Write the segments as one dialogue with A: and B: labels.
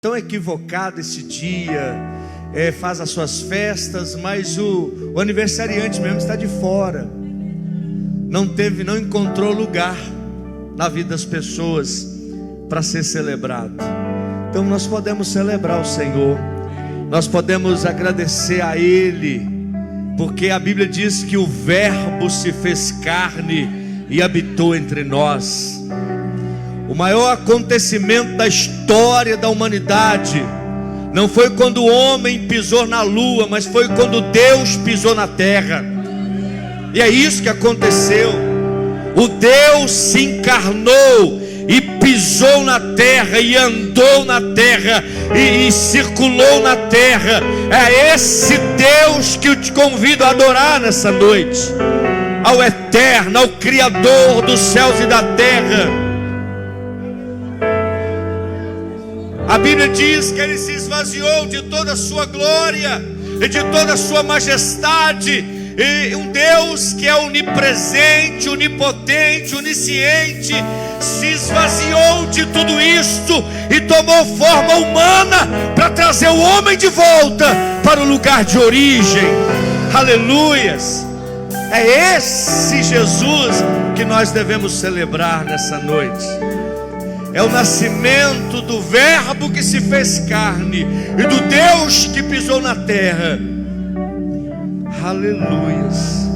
A: Tão equivocado esse dia, faz as suas festas, mas o aniversariante mesmo está de fora, não encontrou lugar na vida das pessoas para ser celebrado. Então nós podemos celebrar o Senhor, nós podemos agradecer a Ele, porque a Bíblia diz que o Verbo se fez carne e habitou entre nós. O maior acontecimento da história da humanidade não foi quando o homem pisou na lua, mas foi quando Deus pisou na terra. E é isso que aconteceu. O Deus se encarnou e pisou na terra, e andou na terra, e circulou na terra. É esse Deus que eu te convido a adorar nessa noite, ao Eterno, ao Criador dos céus e da terra. A Bíblia diz que Ele se esvaziou de toda a sua glória e de toda a sua majestade. E um Deus que é onipresente, onipotente, onisciente, se esvaziou de tudo isto e tomou forma humana para trazer o homem de volta para o lugar de origem. Aleluias! É esse Jesus que nós devemos celebrar nessa noite. É o nascimento do Verbo que se fez carne e do Deus que pisou na terra. Aleluias.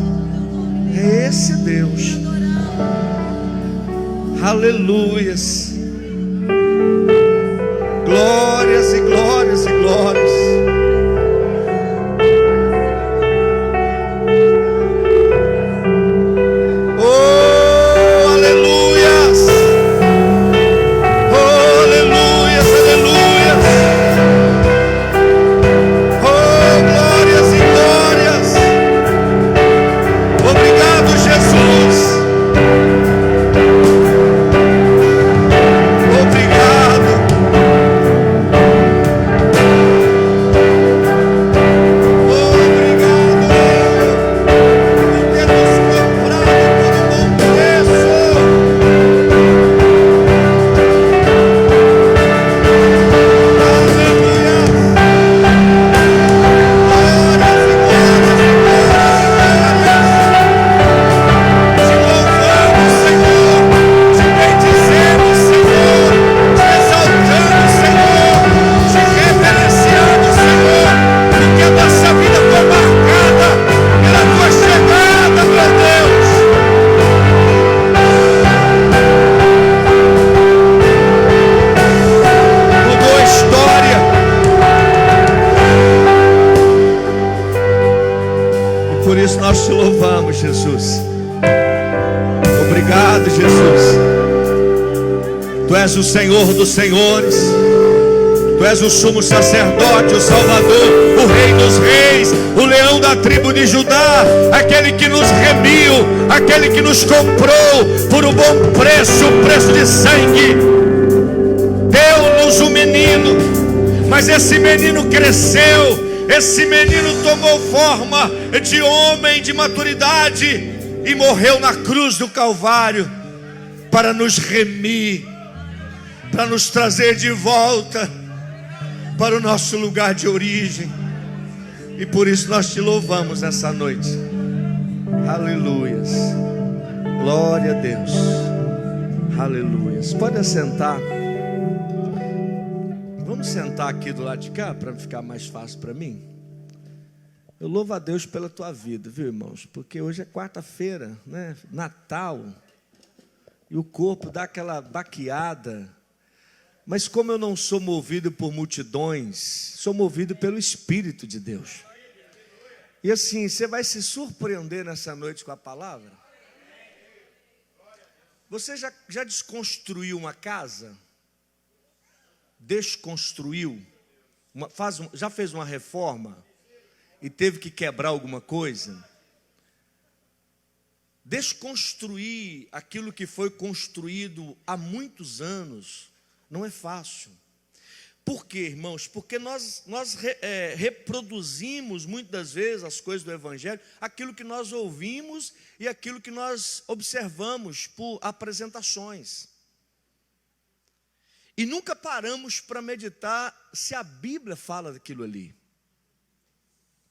A: É esse Deus. Aleluias. Glórias e glórias e glórias. Nós te louvamos, Jesus. Obrigado, Jesus. Tu és o Senhor dos senhores, Tu és o sumo sacerdote, o Salvador, o Rei dos reis, o leão da tribo de Judá, aquele que nos remiu, aquele que nos comprou por um bom preço, o preço de sangue. Deu-nos um menino, mas esse menino cresceu. Esse menino tomou forma de homem de maturidade e morreu na cruz do Calvário para nos remir, para nos trazer de volta para o nosso lugar de origem. E por isso nós te louvamos essa noite. Aleluias. Glória a Deus. Aleluias. Pode assentar. Vamos sentar aqui do lado de cá para ficar mais fácil para mim. Eu louvo a Deus pela tua vida, viu, irmãos? Porque hoje é quarta-feira, né? Natal. E o corpo dá aquela baqueada. Mas como eu não sou movido por multidões, sou movido pelo Espírito de Deus. E assim, você vai se surpreender nessa noite com a palavra. Você já desconstruiu uma casa? Desconstruiu, já fez uma reforma e teve que quebrar alguma coisa? Desconstruir aquilo que foi construído há muitos anos não é fácil. Por quê, irmãos? Porque nós reproduzimos muitas vezes as coisas do Evangelho, aquilo que nós ouvimos e aquilo que nós observamos por apresentações. E nunca paramos para meditar se a Bíblia fala daquilo ali.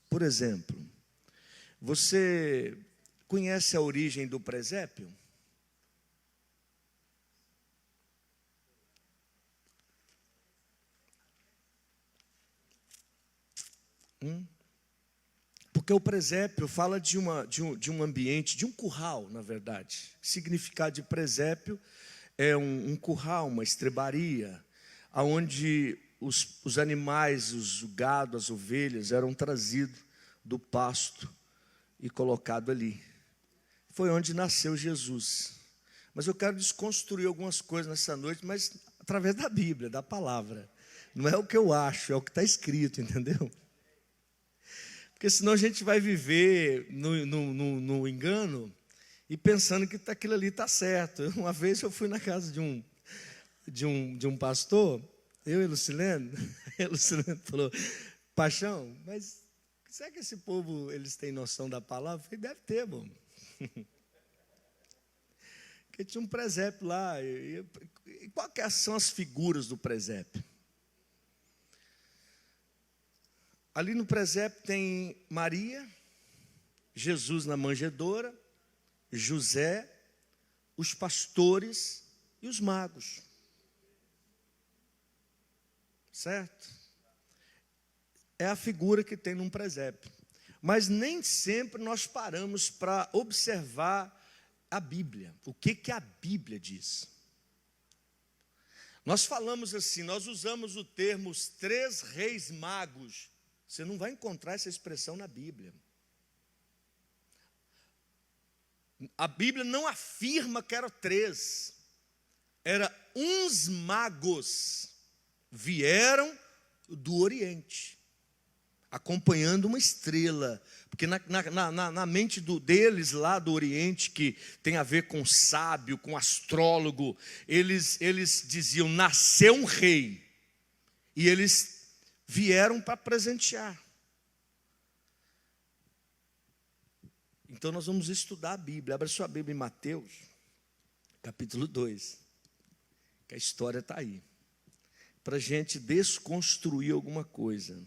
A: Por exemplo, você conhece a origem do presépio? Porque o presépio fala de um ambiente, de um curral, na verdade. O significado de presépio é um curral, uma estrebaria, onde os animais, o gado, as ovelhas eram trazidos do pasto e colocado ali. Foi onde nasceu Jesus. Mas eu quero desconstruir algumas coisas nessa noite, mas através da Bíblia, da palavra. Não é o que eu acho, é o que está escrito, entendeu? Porque senão a gente vai viver no engano e pensando que aquilo ali está certo. Uma vez eu fui na casa de um pastor, eu e Lucilene, e a Lucilene falou: Paixão, mas será que esse povo, eles têm noção da palavra? Eu falei: deve ter, bom. Porque tinha um presépio lá. E quais são as figuras do presépio? Ali no presépio tem Maria, Jesus na manjedoura, José, os pastores e os magos. Certo? É a figura que tem num presépio. Mas nem sempre nós paramos para observar a Bíblia. O que a Bíblia diz? Nós falamos assim, nós usamos o termo os 3 reis magos. Você não vai encontrar essa expressão na Bíblia. A Bíblia não afirma que eram 3. Era uns magos vieram do Oriente, acompanhando uma estrela. Porque na mente deles lá do Oriente, que tem a ver com sábio, com astrólogo, eles diziam: nasceu um rei. E eles vieram para presentear. Então nós vamos estudar a Bíblia. Abra sua Bíblia em Mateus, capítulo 2. Que a história está aí. Para a gente desconstruir alguma coisa.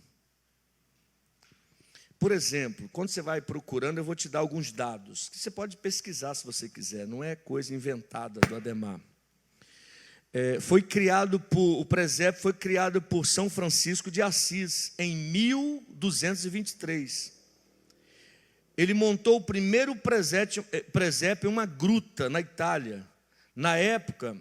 A: Por exemplo, quando você vai procurando, eu vou te dar alguns dados, que você pode pesquisar se você quiser, não é coisa inventada do Ademar. O presépio foi criado por São Francisco de Assis em 1223. Ele montou o primeiro presépio em uma gruta na Itália. Na época,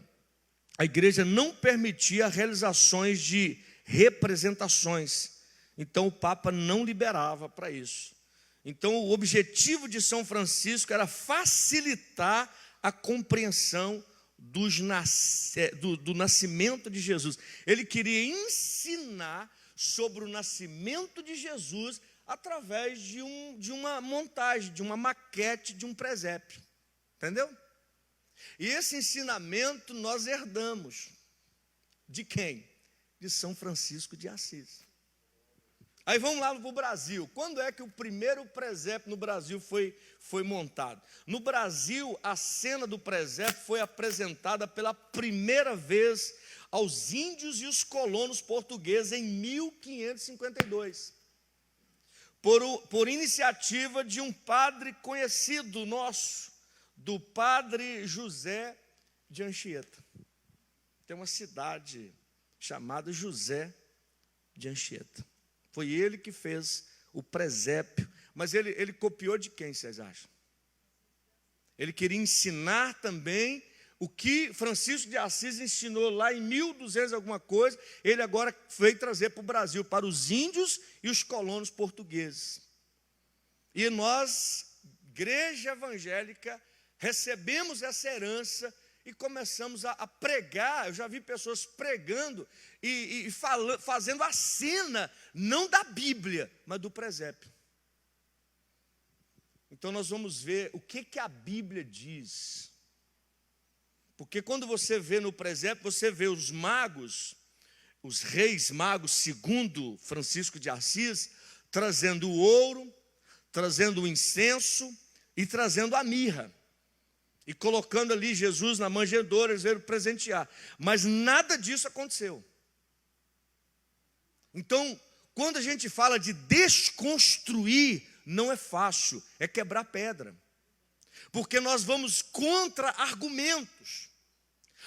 A: a igreja não permitia realizações de representações. Então o Papa não liberava para isso. Então o objetivo de São Francisco era facilitar a compreensão do nascimento de Jesus. Ele queria ensinar sobre o nascimento de Jesus através de uma montagem, de uma maquete de um presépio. Entendeu? E esse ensinamento nós herdamos. De quem? De São Francisco de Assis. Aí vamos lá para o Brasil. Quando é que o primeiro presépio no Brasil foi montado? No Brasil, a cena do presépio foi apresentada pela primeira vez aos índios e os colonos portugueses em 1552. Por iniciativa de um padre conhecido nosso, do padre José de Anchieta. Tem uma cidade chamada José de Anchieta. Foi ele que fez o presépio. Mas ele copiou de quem, vocês acham? Ele queria ensinar também o que Francisco de Assis ensinou lá em 1200 alguma coisa. Ele agora veio trazer para o Brasil, para os índios e os colonos portugueses. E nós, igreja evangélica, recebemos essa herança e começamos a pregar. Eu já vi pessoas pregando e fazendo a cena, não da Bíblia, mas do presépio. Então nós vamos ver o que a Bíblia diz. Porque quando você vê no presépio, você vê os magos, os reis magos, segundo Francisco de Assis, trazendo o ouro, trazendo o incenso e trazendo a mirra. e colocando ali Jesus na manjedoura, eles veio presentear. Mas nada disso aconteceu. Então, quando a gente fala de desconstruir, não é fácil, é quebrar pedra. Porque nós vamos contra argumentos.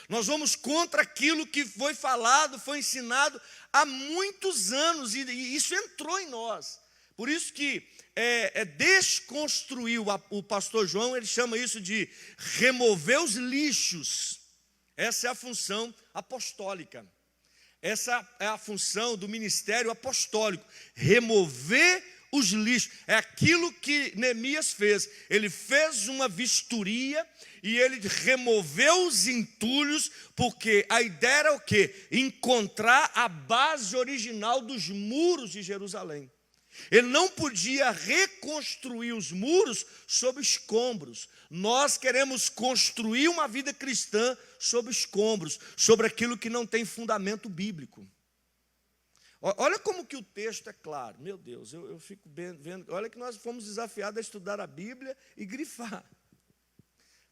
A: Nós vamos contra aquilo que foi falado, foi ensinado há muitos anos, e isso entrou em nós. Por isso que desconstruir, o pastor João, ele chama isso de remover os lixos. Essa é a função apostólica. Essa é a função do ministério apostólico, remover os lixos. É aquilo que Neemias fez. Ele fez uma vistoria e ele removeu os entulhos, porque a ideia era o quê? Encontrar a base original dos muros de Jerusalém. Ele não podia reconstruir os muros sobre escombros. Nós queremos construir uma vida cristã sobre escombros, sobre aquilo que não tem fundamento bíblico. Olha como que o texto é claro. Meu Deus, eu fico vendo. Olha que nós fomos desafiados a estudar a Bíblia e grifar.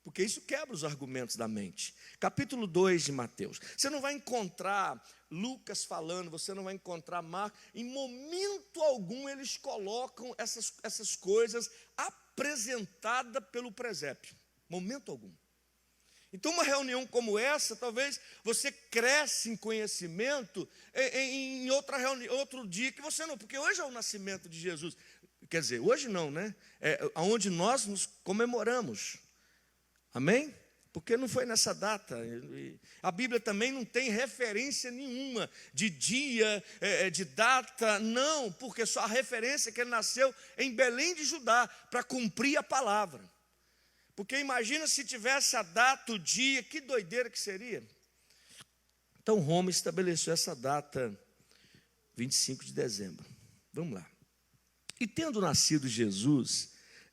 A: Porque isso quebra os argumentos da mente. Capítulo 2 de Mateus. Você não vai encontrar Lucas falando, você não vai encontrar Marcos. Em momento algum eles colocam essas coisas apresentadas pelo presépio. Momento algum. Então, uma reunião como essa, talvez você cresce em conhecimento em outra reunião, outro dia que você não. Porque hoje é o nascimento de Jesus. Quer dizer, hoje não, né? É onde nós nos comemoramos. Amém? Porque não foi nessa data. A Bíblia também não tem referência nenhuma de dia, de data, não, porque só a referência é que ele nasceu em Belém de Judá, para cumprir a palavra. Porque imagina se tivesse a data, o dia, que doideira que seria. Então Roma estabeleceu essa data, 25 de dezembro. Vamos lá. E tendo nascido Jesus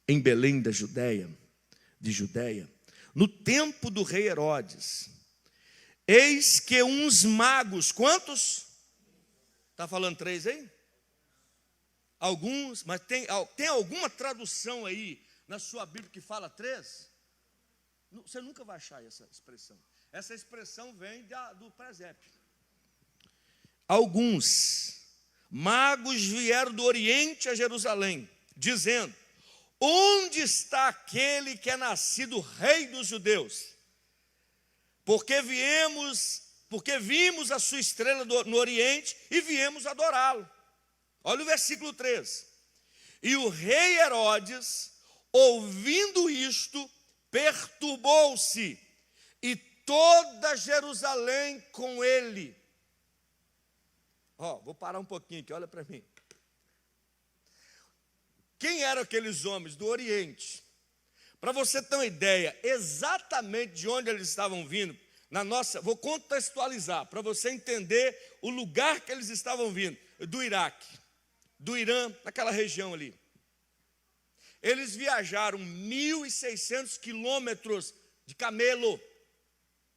A: em Belém de Judéia, no tempo do rei Herodes, eis que uns magos, quantos? Está falando 3 aí? Alguns, mas tem alguma tradução aí na sua Bíblia que fala 3? Você nunca vai achar essa expressão. Essa expressão vem do presépio. Alguns magos vieram do Oriente a Jerusalém, dizendo: onde está aquele que é nascido rei dos judeus? Porque vimos a sua estrela no Oriente e viemos adorá-lo. Olha o versículo 3. E o rei Herodes, ouvindo isto, perturbou-se, e toda Jerusalém com ele. Vou parar um pouquinho aqui, olha para mim. Quem eram aqueles homens do Oriente? Para você ter uma ideia exatamente de onde eles estavam vindo, vou contextualizar, para você entender o lugar que eles estavam vindo, do Iraque, do Irã, naquela região ali. Eles viajaram 1.600 quilômetros de camelo,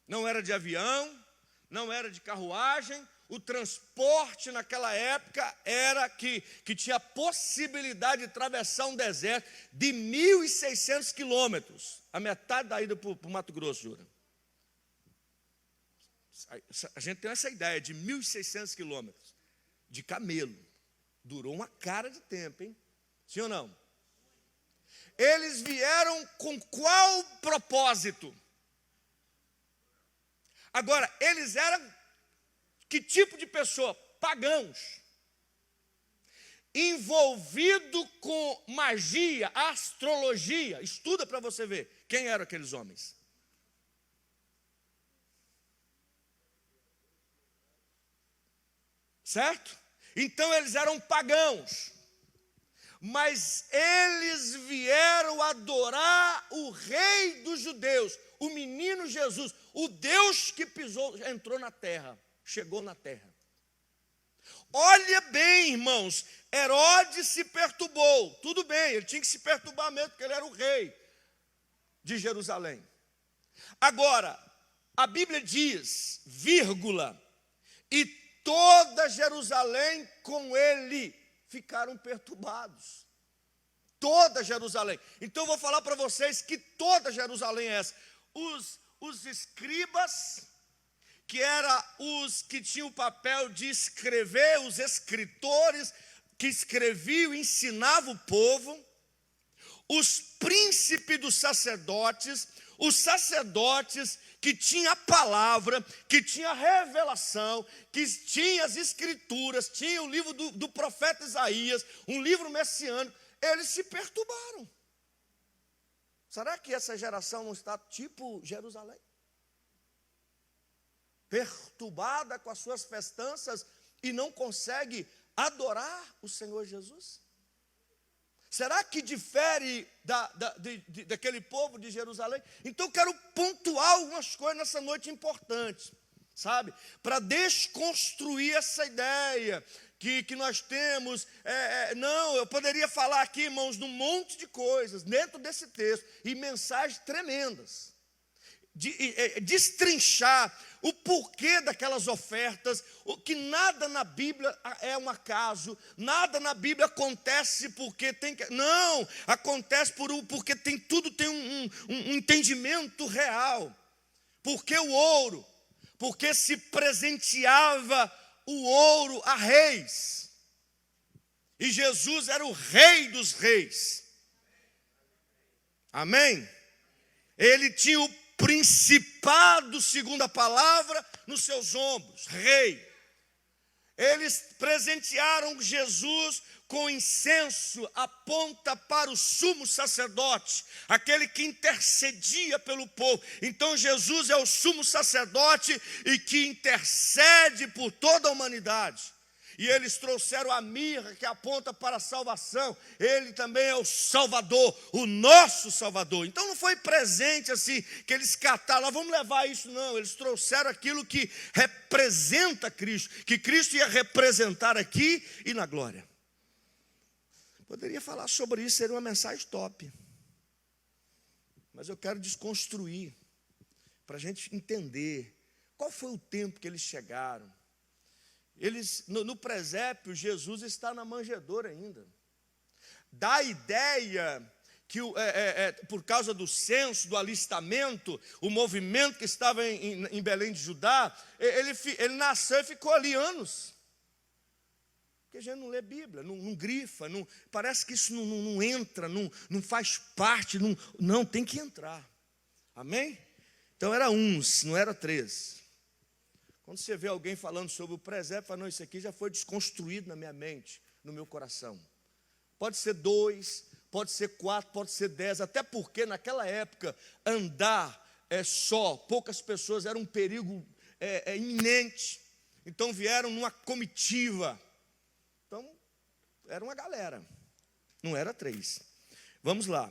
A: não era de avião, não era de carruagem. O transporte naquela época era que tinha possibilidade de atravessar um deserto de 1.600 quilômetros, a metade da ida para o Mato Grosso, jura. A gente tem essa ideia de 1.600 quilômetros de camelo. Durou uma cara de tempo, hein? Sim ou não? Eles vieram com qual propósito? Agora, eles eram que tipo de pessoa? Pagãos. Envolvido com magia, astrologia. Estuda para você ver quem eram aqueles homens. Certo? Então eles eram pagãos. Mas eles vieram adorar o rei dos judeus, o menino Jesus, o Deus que entrou na terra. Chegou na terra. Olha bem, irmãos, Herodes se perturbou. Tudo bem, ele tinha que se perturbar mesmo, porque ele era o rei de Jerusalém. Agora, a Bíblia diz, vírgula, e toda Jerusalém com ele ficaram perturbados. Toda Jerusalém. Então eu vou falar para vocês que toda Jerusalém é essa. os escribas, que eram os que tinham o papel de escrever, os escritores que escreviam e ensinavam o povo, os príncipes dos sacerdotes, os sacerdotes que tinham a palavra, que tinham a revelação, que tinham as escrituras, tinham o livro do profeta Isaías, um livro messiânico, eles se perturbaram. Será que essa geração não está tipo Jerusalém? Perturbada com as suas festanças e não consegue adorar o Senhor Jesus? Será que difere daquele povo de Jerusalém? Então eu quero pontuar algumas coisas nessa noite importantes, sabe? Para desconstruir essa ideia que nós temos. Não, eu poderia falar aqui, irmãos, de um monte de coisas dentro desse texto, e mensagens tremendas. Destrinchar o porquê daquelas ofertas, que nada na Bíblia é um acaso, nada na Bíblia acontece porque tem que. Não, acontece porque tudo tem um entendimento real. Porque o ouro, porque se presenteava o ouro a reis, e Jesus era o rei dos reis. Amém? Ele tinha o principado, segundo a palavra, nos seus ombros, rei. Eles presentearam Jesus com incenso, aponta para o sumo sacerdote, aquele que intercedia pelo povo. Então Jesus é o sumo sacerdote e que intercede por toda a humanidade. E eles trouxeram a mirra, que aponta para a salvação. Ele também é o Salvador, o nosso Salvador. Então não foi presente assim, que eles cataram, vamos levar isso, não. Eles trouxeram aquilo que representa Cristo, que Cristo ia representar aqui e na glória. Poderia falar sobre isso, seria uma mensagem top. Mas eu quero desconstruir, para a gente entender qual foi o tempo que eles chegaram. No presépio, Jesus está na manjedoura ainda. Dá a ideia que, por causa do censo, do alistamento, o movimento que estava em Belém de Judá, ele nasceu e ficou ali anos. Porque a gente não lê Bíblia, não grifa, parece que isso não entra, não faz parte, não tem que entrar. Amém? Então era uns, não era 3. Quando você vê alguém falando sobre o presépio, fala, não, isso aqui já foi desconstruído na minha mente, no meu coração. Pode ser 2, pode ser 4, pode ser 10, até porque naquela época andar só, poucas pessoas, era um perigo iminente. Então vieram numa comitiva. Então era uma galera, não era 3. Vamos lá.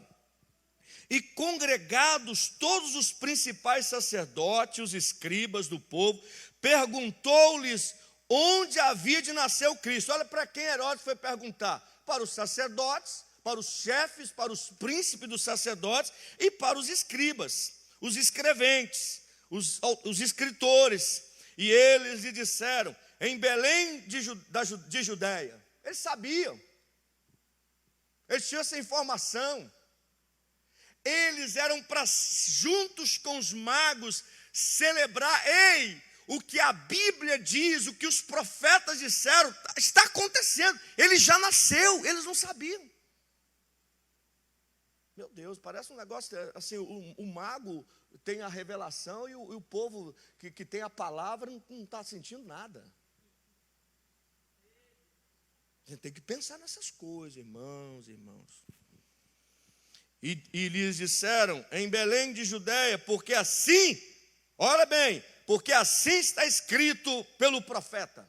A: E congregados todos os principais sacerdotes, os escribas do povo, perguntou-lhes onde havia de nascer o Cristo. Olha para quem Herodes foi perguntar: para os sacerdotes, para os chefes, para os príncipes dos sacerdotes e para os escribas, os escreventes, os escritores. E eles lhe disseram: em Belém de Judéia. Eles sabiam, eles tinham essa informação. Eles eram para, juntos com os magos, celebrar, o que a Bíblia diz, o que os profetas disseram, está acontecendo. Ele já nasceu, eles não sabiam. Meu Deus, parece um negócio assim, o mago tem a revelação e o povo que tem a palavra não está sentindo nada. A gente tem que pensar nessas coisas, irmãos. E lhes disseram, em Belém de Judéia, porque assim, olha bem, porque assim está escrito pelo profeta.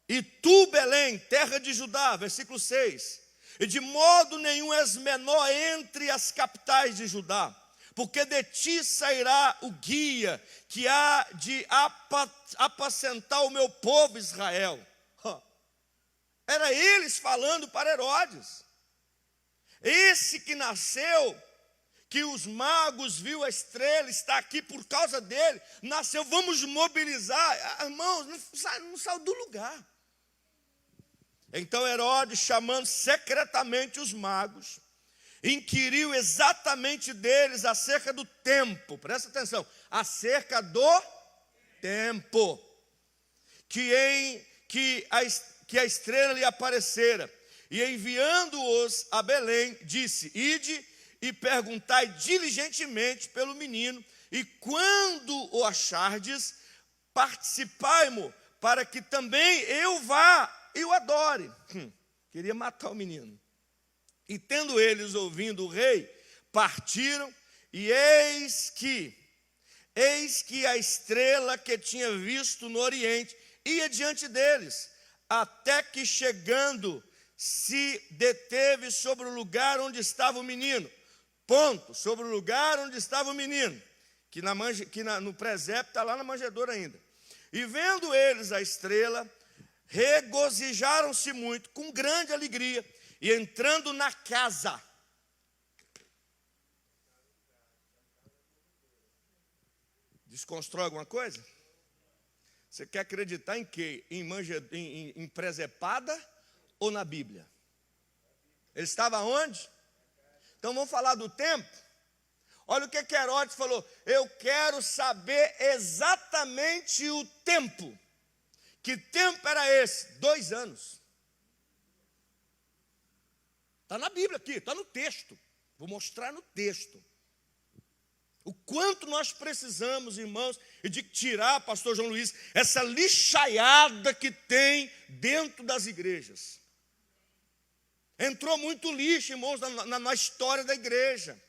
A: E tu, Belém, terra de Judá, versículo 6, e de modo nenhum és menor entre as capitais de Judá, porque de ti sairá o guia que há de apacentar o meu povo Israel. Era eles falando para Herodes. Esse que nasceu, que os magos viu a estrela, está aqui por causa dele, nasceu, vamos mobilizar. Irmãos, não saiu do lugar. Então Herodes, chamando secretamente os magos, inquiriu exatamente deles acerca do tempo, presta atenção, acerca do tempo, que a estrela lhe aparecera, e enviando-os a Belém, disse: ide e perguntai diligentemente pelo menino, e quando o achardes, participai-mo, para que também eu vá e o adore. Queria matar o menino. E tendo eles ouvindo o rei, partiram, e eis que a estrela que tinha visto no oriente ia diante deles, até que chegando se deteve sobre o lugar onde estava o menino. Ponto, sobre o lugar onde estava o menino, que no presépio está lá na manjedoura ainda. E vendo eles a estrela, regozijaram-se muito, com grande alegria, e entrando na casa. Desconstrói alguma coisa? Você quer acreditar em quê? Em presepada ou na Bíblia? Ele estava onde? Então vamos falar do tempo. Olha o que Herodes falou: eu quero saber exatamente o tempo. Que tempo era esse? 2 anos. Está na Bíblia aqui, está no texto. Vou mostrar no texto. O quanto nós precisamos, irmãos, de tirar, pastor João Luiz, essa lixaiada que tem dentro das igrejas. Entrou muito lixo, irmãos, na história da igreja.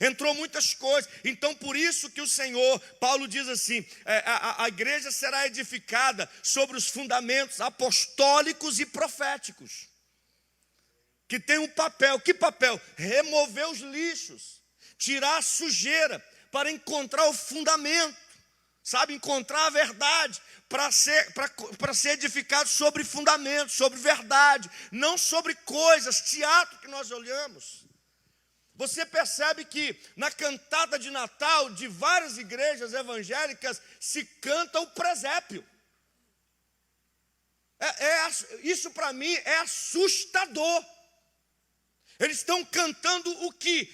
A: Entrou muitas coisas. Então por isso que o Senhor, Paulo diz assim, a igreja será edificada sobre os fundamentos apostólicos e proféticos, que tem um papel. Que papel? Remover os lixos, tirar a sujeira, para encontrar o fundamento, sabe, encontrar a verdade, para ser edificado sobre fundamento, sobre verdade, não sobre coisas, teatro que nós olhamos. Você percebe que na cantada de Natal de várias igrejas evangélicas se canta o presépio. Isso para mim é assustador. Eles estão cantando o que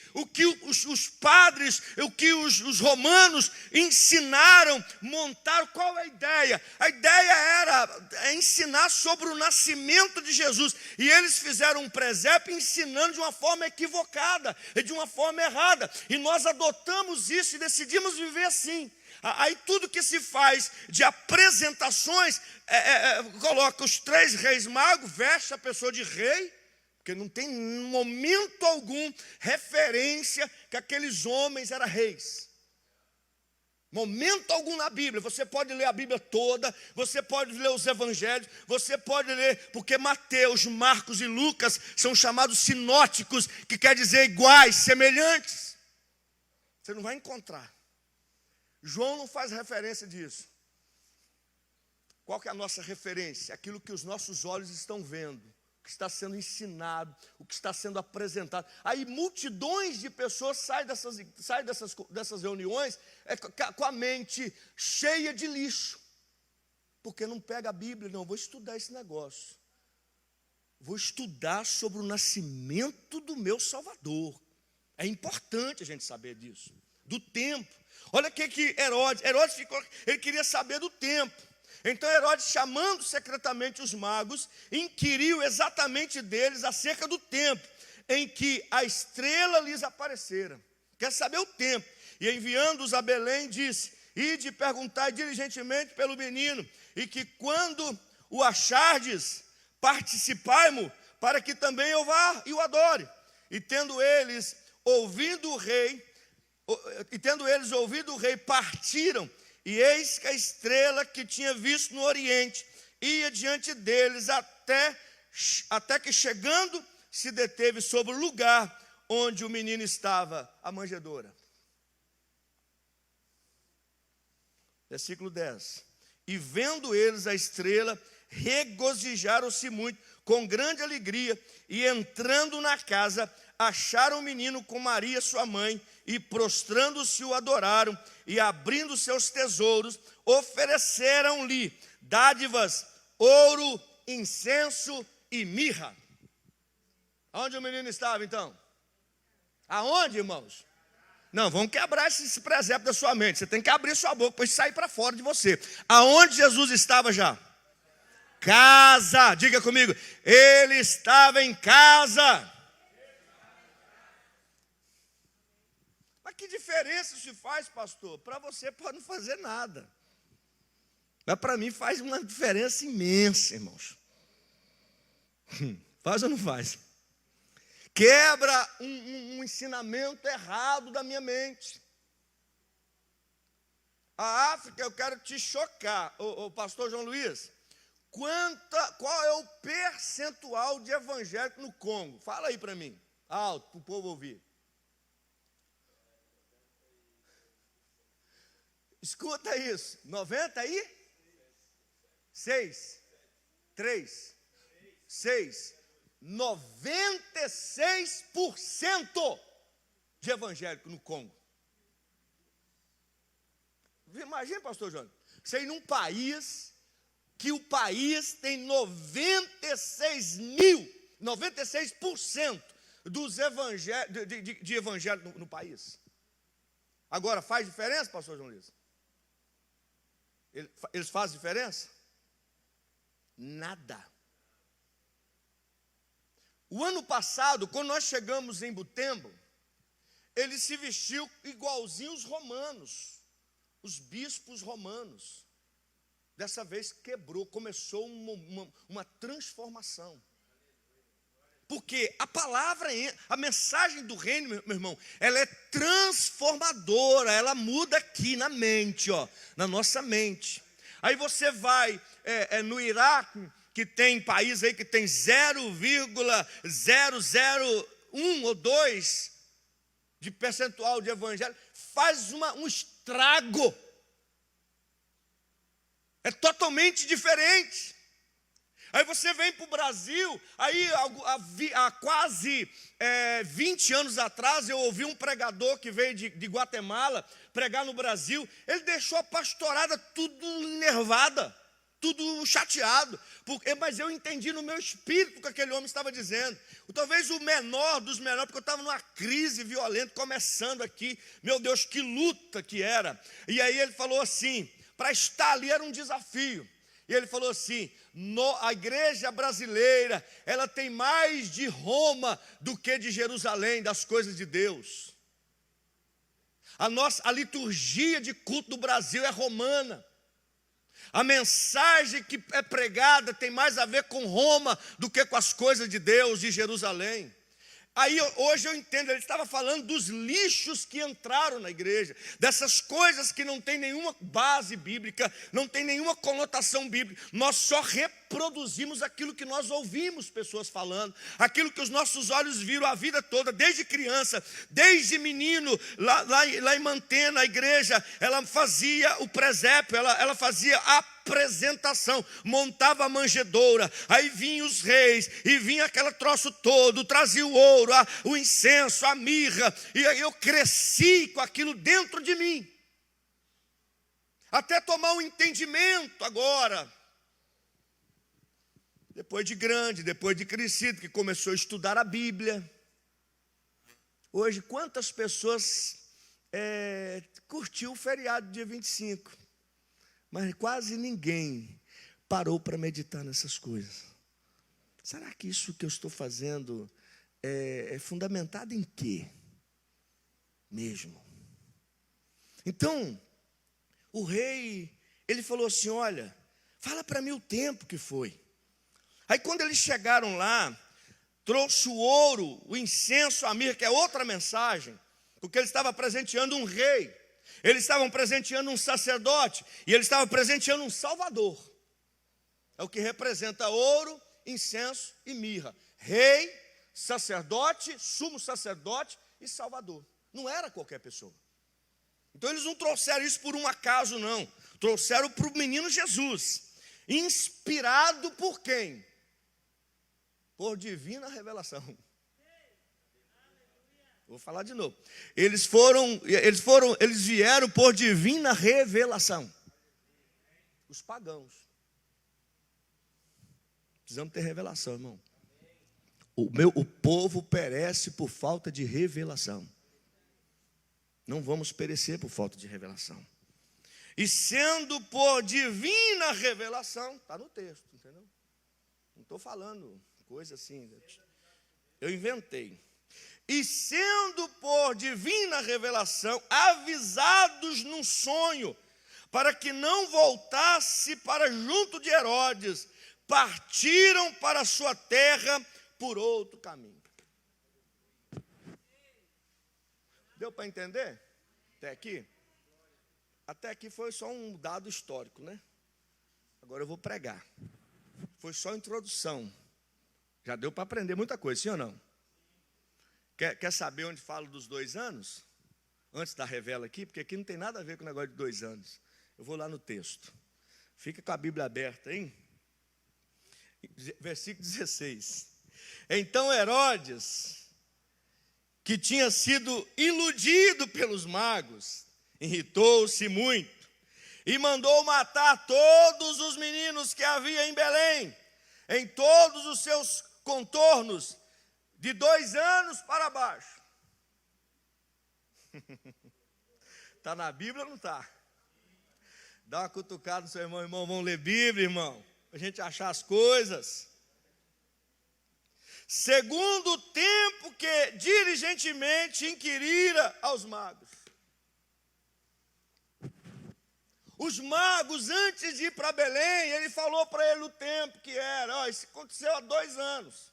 A: os padres, o que os romanos ensinaram, montaram. Qual é a ideia? A ideia era ensinar sobre o nascimento de Jesus. E eles fizeram um presépio ensinando de uma forma equivocada, de uma forma errada. E nós adotamos isso e decidimos viver assim. Aí tudo que se faz de apresentações, coloca os 3 reis magos, veste a pessoa de rei, porque não tem em momento algum referência que aqueles homens eram reis. Momento algum na Bíblia. Você pode ler a Bíblia toda, você pode ler os evangelhos, você pode ler, porque Mateus, Marcos e Lucas são chamados sinóticos, que quer dizer iguais, semelhantes. Você não vai encontrar. João não faz referência disso. Qual que é a nossa referência? Aquilo que os nossos olhos estão vendo, que está sendo ensinado, o que está sendo apresentado. Aí multidões de pessoas saem dessas reuniões com a mente cheia de lixo, porque não pega a Bíblia. Não, vou estudar esse negócio, vou estudar sobre o nascimento do meu Salvador. É importante a gente saber disso, do tempo. Olha o que Herodes ele queria saber do tempo. Então Herodes, chamando secretamente os magos, inquiriu exatamente deles acerca do tempo em que a estrela lhes aparecera. Quer saber o tempo. E enviando-os a Belém, disse: ide perguntai diligentemente pelo menino, e que quando o achardes, participai-mo, para que também eu vá e o adore. E tendo eles ouvido o rei, partiram. E eis que a estrela que tinha visto no oriente ia diante deles, até que chegando se deteve sobre o lugar onde o menino estava, a manjedoura. Versículo 10. E vendo eles a estrela, regozijaram-se muito, com grande alegria, e entrando na casa, acharam o menino com Maria sua mãe, e prostrando-se o adoraram, e abrindo seus tesouros, ofereceram-lhe dádivas, ouro, incenso e mirra. Onde o menino estava então? Aonde, irmãos? Não, vamos quebrar esse presépio da sua mente. Você tem que abrir sua boca para isso sair para fora de você. Aonde Jesus estava já? Casa. Diga comigo. Ele estava em casa. Mas que diferença isso faz, pastor? Para você pode não fazer nada. Mas para mim faz uma diferença imensa, irmãos. Faz ou não faz? Quebra um ensinamento errado da minha mente. A África, eu quero te chocar, o pastor João Luiz. Qual é o percentual de evangélico no Congo? Fala aí para mim, alto, para o povo ouvir. Escuta isso, 96, 3, 6, 96% de evangélico no Congo. Imagina, pastor João, você ir num país que o país tem 96% dos de evangélicos no país. Agora, faz diferença, pastor João Luiz? Eles fazem diferença? Nada. O ano passado, quando nós chegamos em Butembo, ele se vestiu igualzinho os romanos, os bispos romanos. Dessa vez quebrou, começou uma transformação. Porque a palavra, a mensagem do reino, meu irmão, ela é transformadora, ela muda aqui na mente, na nossa mente. Aí você vai no Iraque, que tem país aí que tem 0,001 ou 2 de percentual de evangelho, faz um estrago. É totalmente diferente. Aí você vem para o Brasil, aí há quase 20 anos atrás, eu ouvi um pregador que veio de Guatemala pregar no Brasil. Ele deixou a pastorada tudo enervada, tudo chateado, mas eu entendi no meu espírito o que aquele homem estava dizendo. Talvez o menor dos menores, porque eu estava numa crise violenta, começando aqui, meu Deus, que luta que era. E aí ele falou assim, para estar ali era um desafio. E ele falou assim, a igreja brasileira, ela tem mais de Roma do que de Jerusalém, das coisas de Deus. A liturgia de culto do Brasil é romana. A mensagem que é pregada tem mais a ver com Roma do que com as coisas de Deus, de Jerusalém. Aí hoje eu entendo, ele estava falando dos lixos que entraram na igreja, dessas coisas que não tem nenhuma base bíblica, não tem nenhuma conotação bíblica. Nós só reproduzimos aquilo que nós ouvimos pessoas falando, aquilo que os nossos olhos viram a vida toda, desde criança, desde menino, lá em Mantena, a igreja, ela fazia o presépio, ela fazia a apresentação, montava a manjedoura, aí vinham os reis, e vinha aquele troço todo, trazia o ouro, o incenso, a mirra, e aí eu cresci com aquilo dentro de mim, até tomar um entendimento agora, depois de grande, depois de crescido, que começou a estudar a Bíblia. Hoje, quantas pessoas curtiu o feriado dia 25? Mas quase ninguém parou para meditar nessas coisas. Será que isso que eu estou fazendo é fundamentado em quê? Mesmo. Então, o rei, ele falou assim, olha, fala para mim o tempo que foi. Aí quando eles chegaram lá, trouxe o ouro, o incenso, a mirra, que é outra mensagem, porque ele estava presenteando um rei. Eles estavam presenteando um sacerdote e eles estavam presenteando um salvador. É o que representa ouro, incenso e mirra. Rei, sacerdote, sumo sacerdote e salvador. Não era qualquer pessoa. Então eles não trouxeram isso por um acaso, não. Trouxeram para o menino Jesus. Inspirado por quem? Por divina revelação. Vou falar de novo. Eles vieram por divina revelação. Os pagãos. Precisamos ter revelação, irmão. o povo perece por falta de revelação. Não vamos perecer por falta de revelação. E sendo por divina revelação, está no texto, entendeu? Não estou falando coisa assim, eu inventei. E sendo por divina revelação, avisados num sonho, para que não voltasse para junto de Herodes, partiram para a sua terra por outro caminho. Deu para entender? Até aqui? Até aqui foi só um dado histórico, né? Agora eu vou pregar. Foi só introdução. Já deu para aprender muita coisa, sim ou não? Quer saber onde falo dos 2 anos? Antes da revela aqui, porque aqui não tem nada a ver com o negócio de 2 anos. Eu vou lá no texto. Fica com a Bíblia aberta, hein? Versículo 16. Então Herodes, que tinha sido iludido pelos magos, irritou-se muito e mandou matar todos os meninos que havia em Belém, em todos os seus contornos, de 2 anos para baixo. Está na Bíblia ou não está? Dá uma cutucada no seu irmão, vamos ler Bíblia, irmão, para a gente achar as coisas. Segundo o tempo que diligentemente inquirira aos magos. Os magos, antes de ir para Belém, ele falou para ele o tempo que era. Isso aconteceu há 2 anos.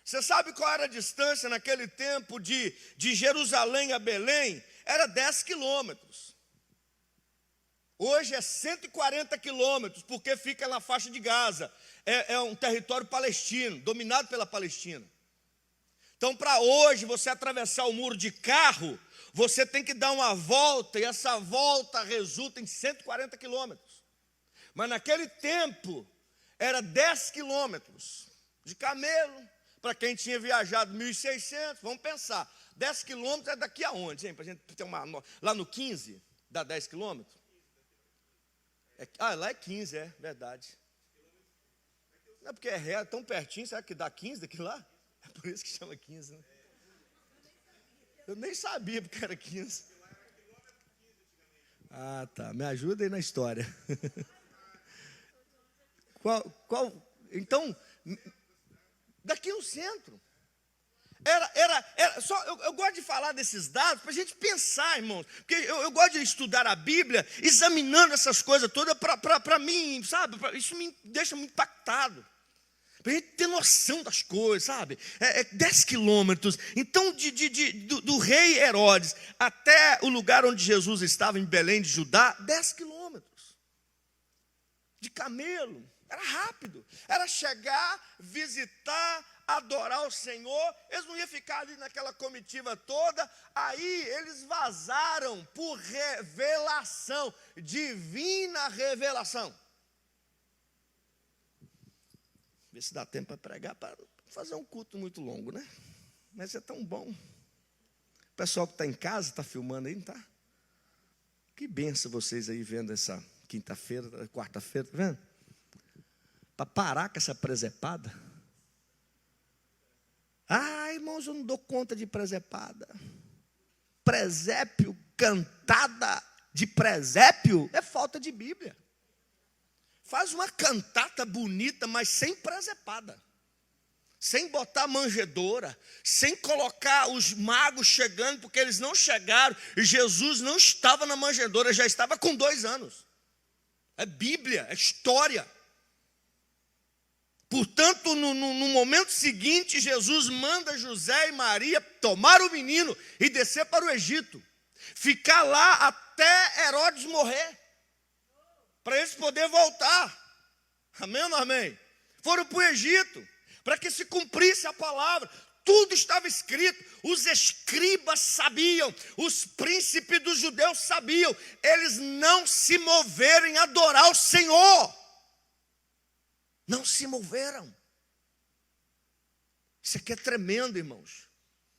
A: Você sabe qual era a distância naquele tempo de Jerusalém a Belém? Era 10 quilômetros. Hoje é 140 quilômetros, porque fica na faixa de Gaza. É um território palestino, dominado pela Palestina. Então, para hoje, você atravessar o muro de carro, você tem que dar uma volta, e essa volta resulta em 140 quilômetros. Mas naquele tempo, era 10 quilômetros de camelo. Para quem tinha viajado 1.600, vamos pensar, 10 quilômetros é daqui aonde, hein? Para a gente ter lá no 15, dá 10 quilômetros? Lá é 15, é verdade. Não é porque é reto, tão pertinho, será que dá 15 daqui lá? É por isso que chama 15, né? Eu nem sabia porque era 15. Ah, tá, me ajuda aí na história. Então, daqui no centro. Era só, eu gosto de falar desses dados para a gente pensar, irmãos, porque eu gosto de estudar a Bíblia, examinando essas coisas todas para mim, sabe? Isso me deixa muito impactado. Para a gente ter noção das coisas, sabe? 10 quilômetros. Então, do rei Herodes até o lugar onde Jesus estava, em Belém de Judá, 10 quilômetros. De camelo. Era rápido. Era chegar, visitar, adorar o Senhor. Eles não iam ficar ali naquela comitiva toda. Aí eles vazaram por revelação, divina revelação. Vê se dá tempo para pregar, para fazer um culto muito longo, né? Mas é tão bom. O pessoal que está em casa, está filmando aí, não está? Que benção vocês aí vendo essa quinta-feira, quarta-feira, está vendo? Para parar com essa presepada. Irmãos, eu não dou conta de presepada. Presépio, cantada de presépio, é falta de Bíblia. Faz uma cantata bonita, mas sem presepada. Sem botar manjedoura, sem colocar os magos chegando, porque eles não chegaram, e Jesus não estava na manjedoura, já estava com 2 anos. É Bíblia, é história. Portanto, no momento seguinte, Jesus manda José e Maria tomar o menino e descer para o Egito. Ficar lá até Herodes morrer. Para eles poderem voltar. Amém ou não amém? Foram para o Egito, para que se cumprisse a palavra. Tudo estava escrito. Os escribas sabiam, os príncipes dos judeus sabiam. Eles não se moveram em adorar o Senhor. Não se moveram. Isso aqui é tremendo, irmãos.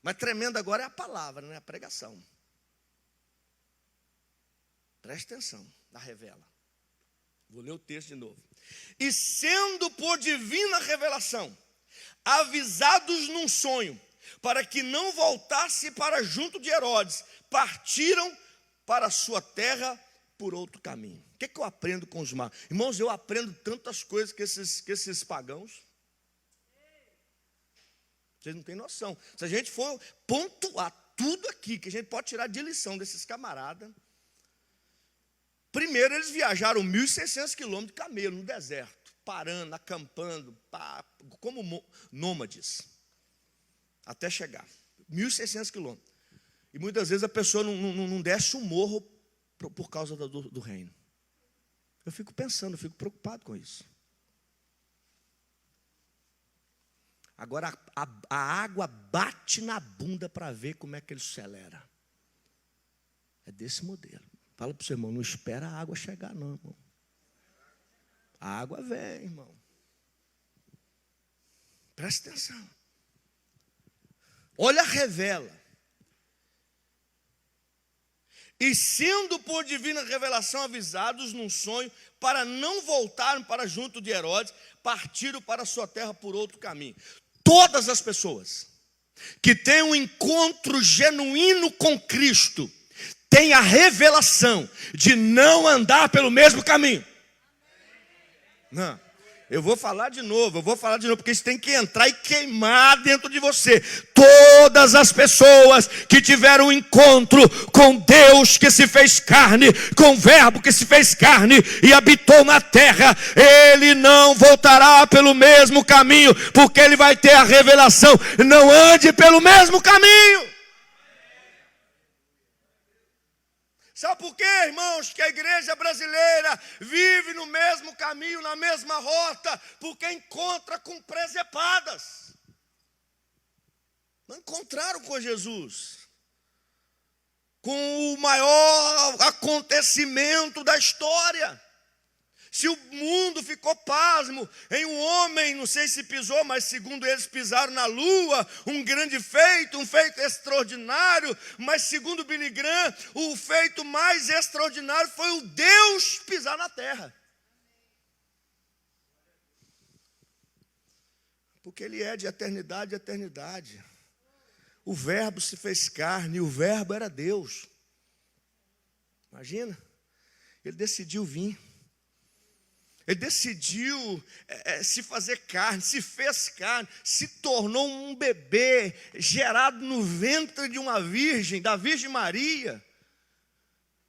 A: Mas tremendo agora é a palavra, né? A pregação. Preste atenção na revela. Vou ler o texto de novo. E sendo por divina revelação, avisados num sonho, para que não voltasse para junto de Herodes, partiram para a sua terra por outro caminho. O que eu aprendo com os magos? Irmãos, eu aprendo tantas coisas que esses pagãos. Vocês não têm noção. Se a gente for pontuar tudo aqui, que a gente pode tirar de lição desses camaradas. Primeiro, eles viajaram 1.600 quilômetros de camelo no deserto, parando, acampando, como nômades, até chegar. 1.600 quilômetros. E muitas vezes a pessoa não desce o morro por causa do reino. Eu fico pensando, eu fico preocupado com isso. Agora a água bate na bunda para ver como é que ele acelera. É desse modelo. Fala para o seu irmão, não espera a água chegar não, irmão. A água vem, irmão. Presta atenção. Olha, revela. E sendo por divina revelação avisados num sonho, para não voltarem para junto de Herodes, partiram para a sua terra por outro caminho. Todas as pessoas que têm um encontro genuíno com Cristo, têm a revelação de não andar pelo mesmo caminho. Não. Eu vou falar de novo, porque isso tem que entrar e queimar dentro de você. Todas as pessoas que tiveram um encontro com Deus que se fez carne, com o Verbo que se fez carne e habitou na terra, ele não voltará pelo mesmo caminho, porque ele vai ter a revelação. Não ande pelo mesmo caminho. Sabe por quê, irmãos, que a igreja brasileira vive no mesmo caminho, na mesma rota? Porque encontra com presepadas. Não encontraram com Jesus. Com o maior acontecimento da história. Se o mundo ficou pasmo em um homem, não sei se pisou, mas segundo eles pisaram na lua, um grande feito, um feito extraordinário, mas segundo Billy Graham, o feito mais extraordinário foi o Deus pisar na terra. Porque ele é de eternidade a eternidade. O Verbo se fez carne, e o Verbo era Deus. Imagina, ele decidiu vir. Ele decidiu se fazer carne, se fez carne, se tornou um bebê gerado no ventre de uma virgem, da Virgem Maria.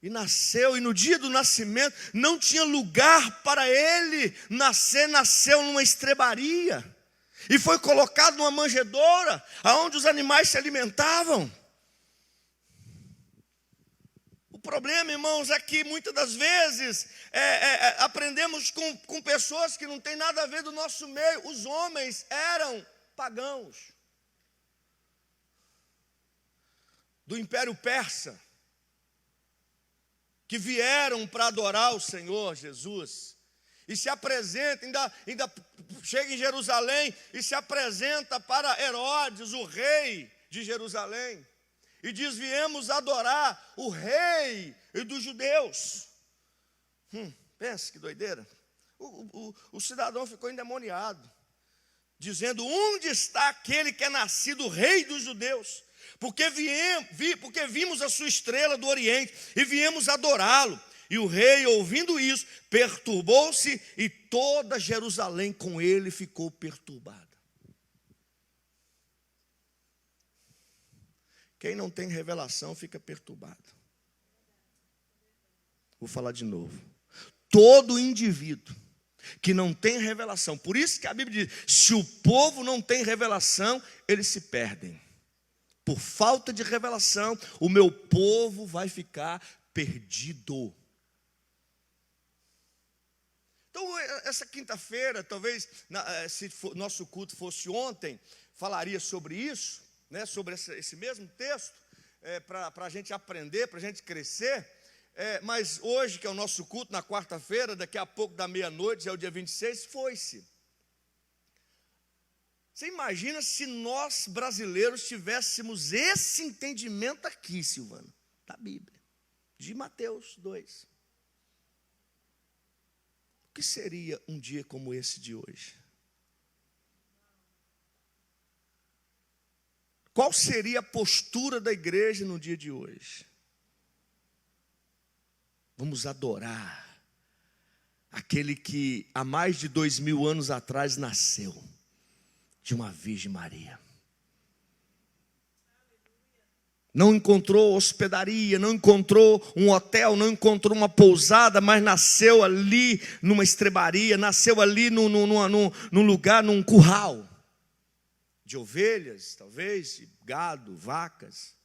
A: E nasceu, e no dia do nascimento não tinha lugar para ele nasceu numa estrebaria. E foi colocado numa manjedoura, onde os animais se alimentavam. O problema, irmãos, é que muitas das vezes aprendemos com pessoas que não têm nada a ver do nosso meio. Os homens eram pagãos do Império Persa, que vieram para adorar o Senhor Jesus, e se apresenta, ainda chega em Jerusalém e se apresenta para Herodes, o rei de Jerusalém. E diz, viemos adorar o rei dos judeus. Pensa que doideira. O cidadão ficou endemoniado, dizendo, onde está aquele que é nascido rei dos judeus? Porque vimos a sua estrela do Oriente e viemos adorá-lo. E o rei, ouvindo isso, perturbou-se e toda Jerusalém com ele ficou perturbada. Quem não tem revelação fica perturbado. Vou falar de novo. Todo indivíduo que não tem revelação, por isso que a Bíblia diz, se o povo não tem revelação, eles se perdem. Por falta de revelação, o meu povo vai ficar perdido. Então, essa quinta-feira, talvez, se nosso culto fosse ontem, falaria sobre isso, né, sobre esse mesmo texto, para a gente aprender, para a gente crescer. Mas hoje, que é o nosso culto, na quarta-feira, daqui a pouco da meia-noite, é o dia 26, foi-se. Você imagina se nós brasileiros tivéssemos esse entendimento aqui, Silvana, da Bíblia, de Mateus 2. O que seria um dia como esse de hoje? Qual seria a postura da igreja no dia de hoje? Vamos adorar aquele que há mais de 2000 anos atrás nasceu de uma Virgem Maria. Não encontrou hospedaria, não encontrou um hotel, não encontrou uma pousada, mas nasceu ali numa estrebaria, nasceu ali num lugar, num curral de ovelhas, talvez, de gado, vacas.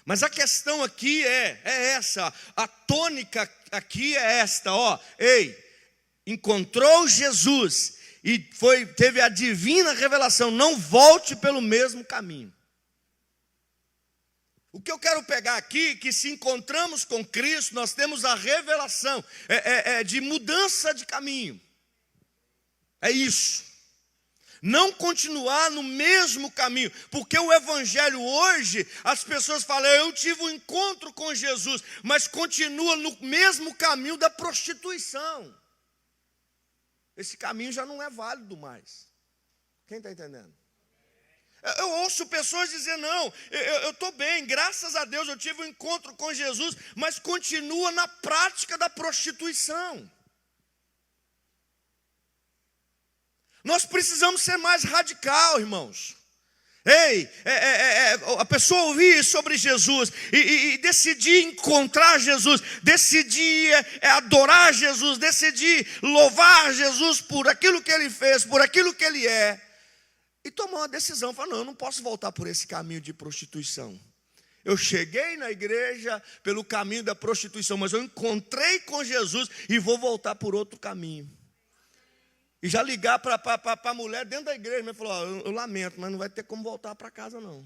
A: Mas a questão aqui é essa, a tônica aqui é esta, encontrou Jesus e teve a divina revelação, não volte pelo mesmo caminho. O que eu quero pegar aqui é que se encontramos com Cristo, nós temos a revelação de mudança de caminho. É isso. Não continuar no mesmo caminho, porque o evangelho hoje, as pessoas falam, eu tive um encontro com Jesus, mas continua no mesmo caminho da prostituição. Esse caminho já não é válido mais. Quem está entendendo? Eu ouço pessoas dizer, não, eu estou bem, graças a Deus eu tive um encontro com Jesus, mas continua na prática da prostituição. Nós precisamos ser mais radical, irmãos. A pessoa ouvir sobre Jesus e decidir encontrar Jesus, decidir adorar Jesus, decidir louvar Jesus por aquilo que Ele fez, por aquilo que Ele é, e tomar uma decisão, falar, não, eu não posso voltar por esse caminho de prostituição. Eu cheguei na igreja pelo caminho da prostituição, mas eu encontrei com Jesus e vou voltar por outro caminho. E já ligar para a mulher dentro da igreja, falou, eu lamento, mas não vai ter como voltar para casa não.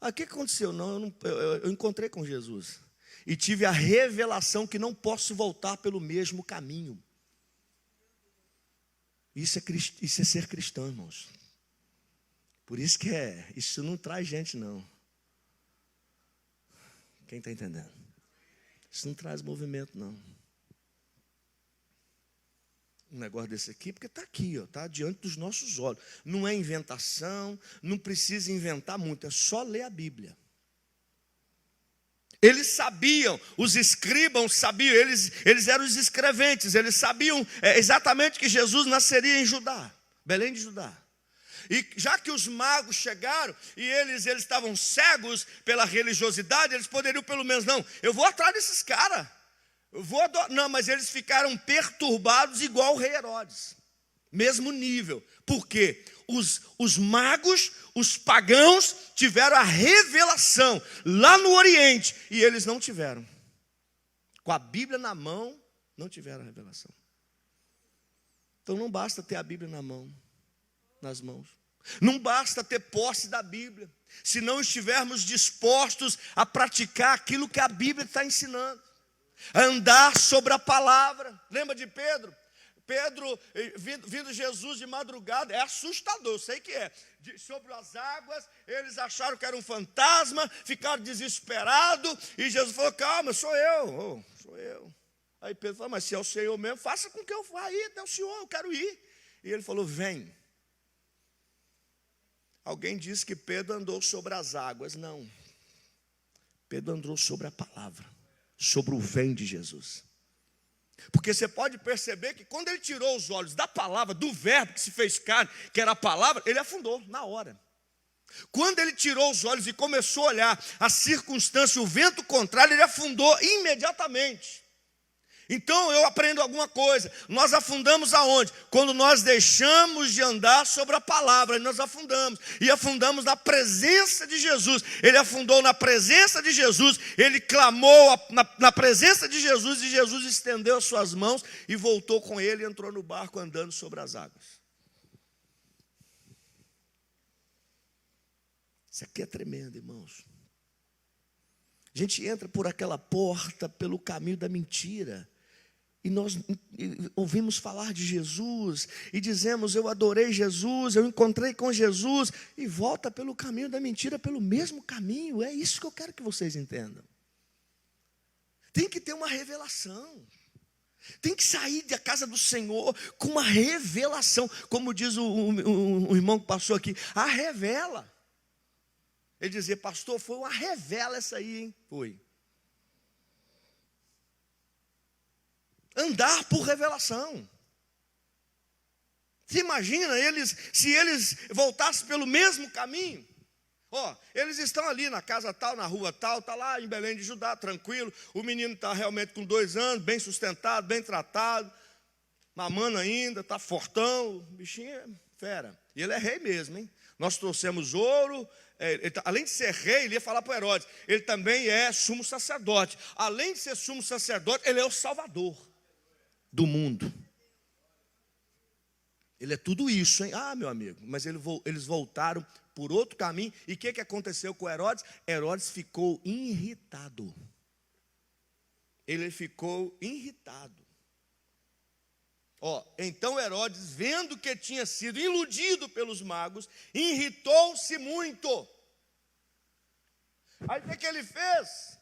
A: O que aconteceu? Não, eu encontrei com Jesus. E tive a revelação que não posso voltar pelo mesmo caminho. Isso é ser cristão, irmãos. Por isso que isso não traz gente não. Quem está entendendo? Isso não traz movimento não. Um negócio desse aqui, porque está aqui, está diante dos nossos olhos. Não é inventação, não precisa inventar muito, é só ler a Bíblia. Eles sabiam, os escribas sabiam, eles eram os escreventes, eles sabiam exatamente que Jesus nasceria em Judá, Belém de Judá. E já que os magos chegaram e eles estavam cegos pela religiosidade, eles poderiam pelo menos, não, eu vou atrás desses caras. Não, mas eles ficaram perturbados igual o rei Herodes. Mesmo nível. Por quê? Os magos, os pagãos tiveram a revelação lá no Oriente e eles não tiveram. Com a Bíblia na mão, não tiveram a revelação. Então não basta ter a Bíblia nas mãos. Não basta ter posse da Bíblia, se não estivermos dispostos a praticar aquilo que a Bíblia está ensinando. Andar sobre a palavra. Lembra de Pedro? Pedro, vindo Jesus de madrugada, é assustador, eu sei que é. Sobre as águas, eles acharam que era um fantasma, ficaram desesperados, e Jesus falou, calma, sou eu. Aí Pedro falou, mas se é o Senhor mesmo, faça com que eu vá aí até o Senhor, eu quero ir. E ele falou, vem. Alguém disse que Pedro andou sobre as águas, não. Pedro andou sobre a palavra. Sobre o vem de Jesus. Porque você pode perceber que quando ele tirou os olhos da palavra, do verbo que se fez carne, que era a palavra, ele afundou na hora. Quando ele tirou os olhos e começou a olhar a circunstância, o vento contrário, ele afundou imediatamente. Então eu aprendo alguma coisa. Nós afundamos aonde? Quando nós deixamos de andar sobre a palavra, nós afundamos. E afundamos na presença de Jesus. Ele afundou na presença de Jesus. Ele clamou na presença de Jesus. E Jesus estendeu as suas mãos e voltou com ele e entrou no barco andando sobre as águas. Isso aqui é tremendo, irmãos. A gente entra por aquela porta, pelo caminho da mentira. E nós ouvimos falar de Jesus e dizemos, eu adorei Jesus, eu encontrei com Jesus, e volta pelo caminho da mentira, pelo mesmo caminho. É isso que eu quero que vocês entendam. Tem que ter uma revelação. Tem que sair da casa do Senhor com uma revelação. Como diz o irmão que passou aqui, a revela. Ele dizia, pastor, foi uma revela essa aí, hein? Foi. Andar por revelação. Você imagina se eles voltassem pelo mesmo caminho? Eles estão ali na casa tal, na rua tal, está lá em Belém de Judá, tranquilo. O menino está realmente com 2 anos, bem sustentado, bem tratado, mamando ainda, está fortão, o bichinho é fera. E ele é rei mesmo, hein? Nós trouxemos ouro, além de ser rei, ele ia falar para o Herodes, ele também é sumo sacerdote. Além de ser sumo sacerdote, ele é o salvador do mundo. Ele é tudo isso, hein? Meu amigo, mas eles voltaram por outro caminho. E o que aconteceu com Herodes? Herodes ficou irritado. Ele ficou irritado. Então Herodes, vendo que tinha sido iludido pelos magos, irritou-se muito. Aí o que ele fez?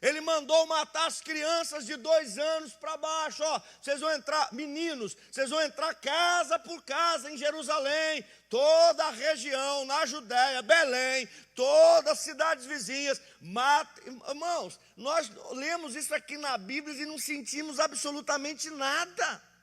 A: Ele mandou matar as crianças de 2 anos para baixo. Vocês vão entrar, meninos, vocês vão entrar casa por casa em Jerusalém, toda a região, na Judéia, Belém, todas as cidades vizinhas. Irmãos, nós lemos isso aqui na Bíblia e não sentimos absolutamente nada.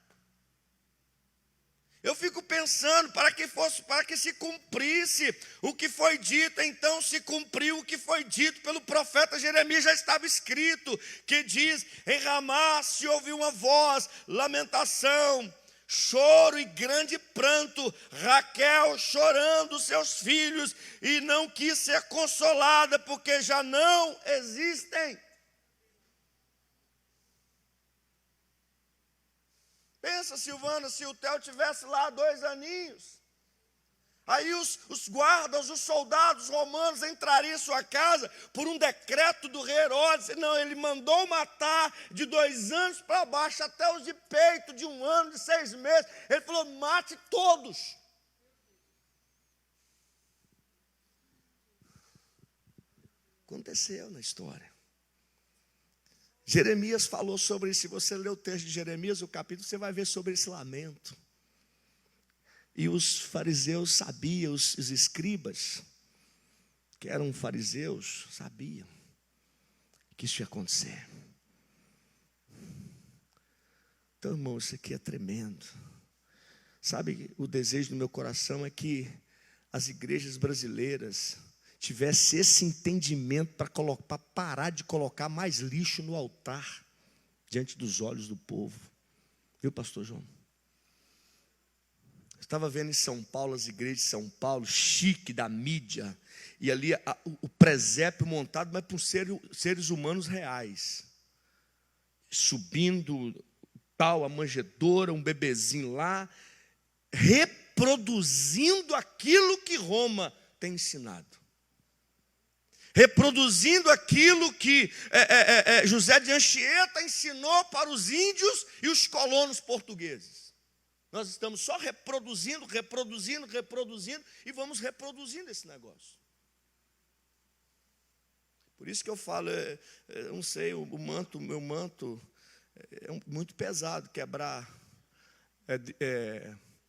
A: Eu fico pensando, para que se cumprisse o que foi dito, então se cumpriu o que foi dito pelo profeta Jeremias, já estava escrito, que diz, em Ramá se ouviu uma voz, lamentação, choro e grande pranto, Raquel chorando os seus filhos, e não quis ser consolada, porque já não existem. Pensa, Silvana, se o Theo tivesse lá 2 aninhos, aí os guardas, os soldados romanos entrariam em sua casa por um decreto do rei Herodes. Não, ele mandou matar de 2 anos para baixo, até os de peito, de 1 ano, de 6 meses. Ele falou, mate todos. Aconteceu na história. Jeremias falou sobre isso. Se você ler o texto de Jeremias, o capítulo, você vai ver sobre esse lamento. E os fariseus sabiam, os escribas, que eram fariseus, sabiam que isso ia acontecer. Então, irmão, isso aqui é tremendo. Sabe, o desejo do meu coração é que as igrejas brasileiras tivesse esse entendimento para parar de colocar mais lixo no altar, diante dos olhos do povo. Viu, pastor João? Eu estava vendo em São Paulo, as igrejas de São Paulo, chique da mídia, e ali o presépio montado, mas por seres humanos reais, subindo, a manjedoura, um bebezinho lá, reproduzindo aquilo que Roma tem ensinado. Reproduzindo aquilo que José de Anchieta ensinou para os índios e os colonos portugueses. Nós estamos só reproduzindo, e vamos reproduzindo esse negócio. Por isso que eu falo, eu não sei, o meu manto é muito pesado, quebrar,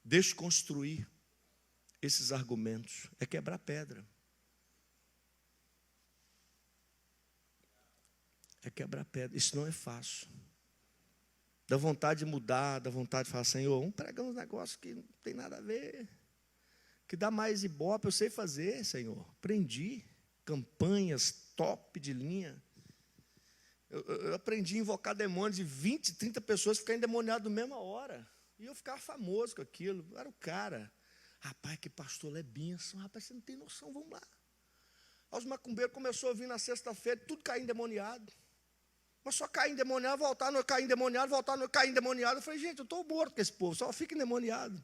A: desconstruir esses argumentos, é quebrar pedra. É quebrar pedra. Isso não é fácil. Dá vontade de mudar, dá vontade de falar, Senhor, vamos pregar uns negócios que não tem nada a ver, que dá mais ibope, eu sei fazer, Senhor. Aprendi campanhas top de linha. Eu aprendi a invocar demônios de 20, 30 pessoas ficarem endemoniadas na mesma hora. E eu ficava famoso com aquilo. Eu era o cara. Rapaz, que pastor é bênção. Rapaz, você não tem noção, vamos lá. Aí os macumbeiros começaram a vir na sexta-feira, tudo cair endemoniado. Mas só cair endemoniado, voltar, não cair endemoniado, voltar, não cair endemoniado. Eu falei, gente, eu estou morto com esse povo, só fica endemoniado.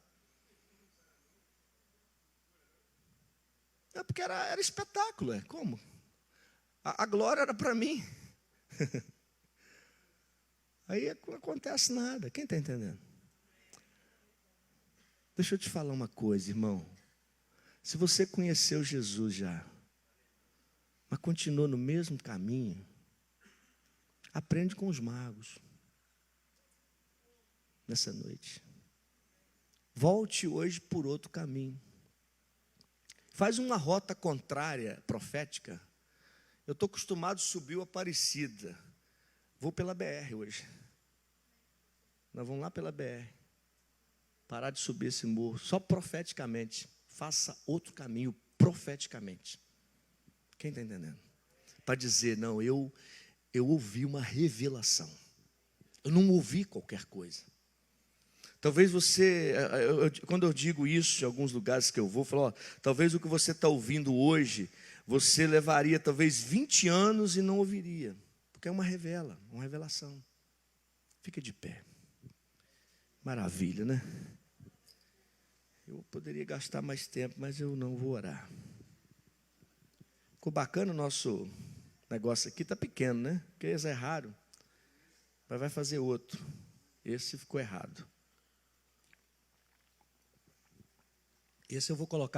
A: É porque era espetáculo, como? A glória era para mim. Aí não acontece nada, quem está entendendo? Deixa eu te falar uma coisa, irmão. Se você conheceu Jesus já, mas continua no mesmo caminho, aprende com os magos. nessa noite. Volte hoje por outro caminho. Faz uma rota contrária, profética. Eu estou acostumado a subir o Aparecida. Vou pela BR hoje. Nós vamos lá pela BR. Parar de subir esse morro, só profeticamente. Faça outro caminho, profeticamente. Quem está entendendo? Para dizer, não, eu ouvi uma revelação. Eu não ouvi qualquer coisa. Talvez você, quando eu digo isso em alguns lugares que eu vou, falo, talvez o que você está ouvindo hoje, você levaria talvez 20 anos e não ouviria. Porque é uma revelação. Fica de pé. Maravilha, né? Eu poderia gastar mais tempo, mas eu não vou orar. Ficou bacana o nosso negócio aqui, está pequeno, né? Porque esse é raro. Mas vai fazer outro. Esse ficou errado. Esse eu vou colocar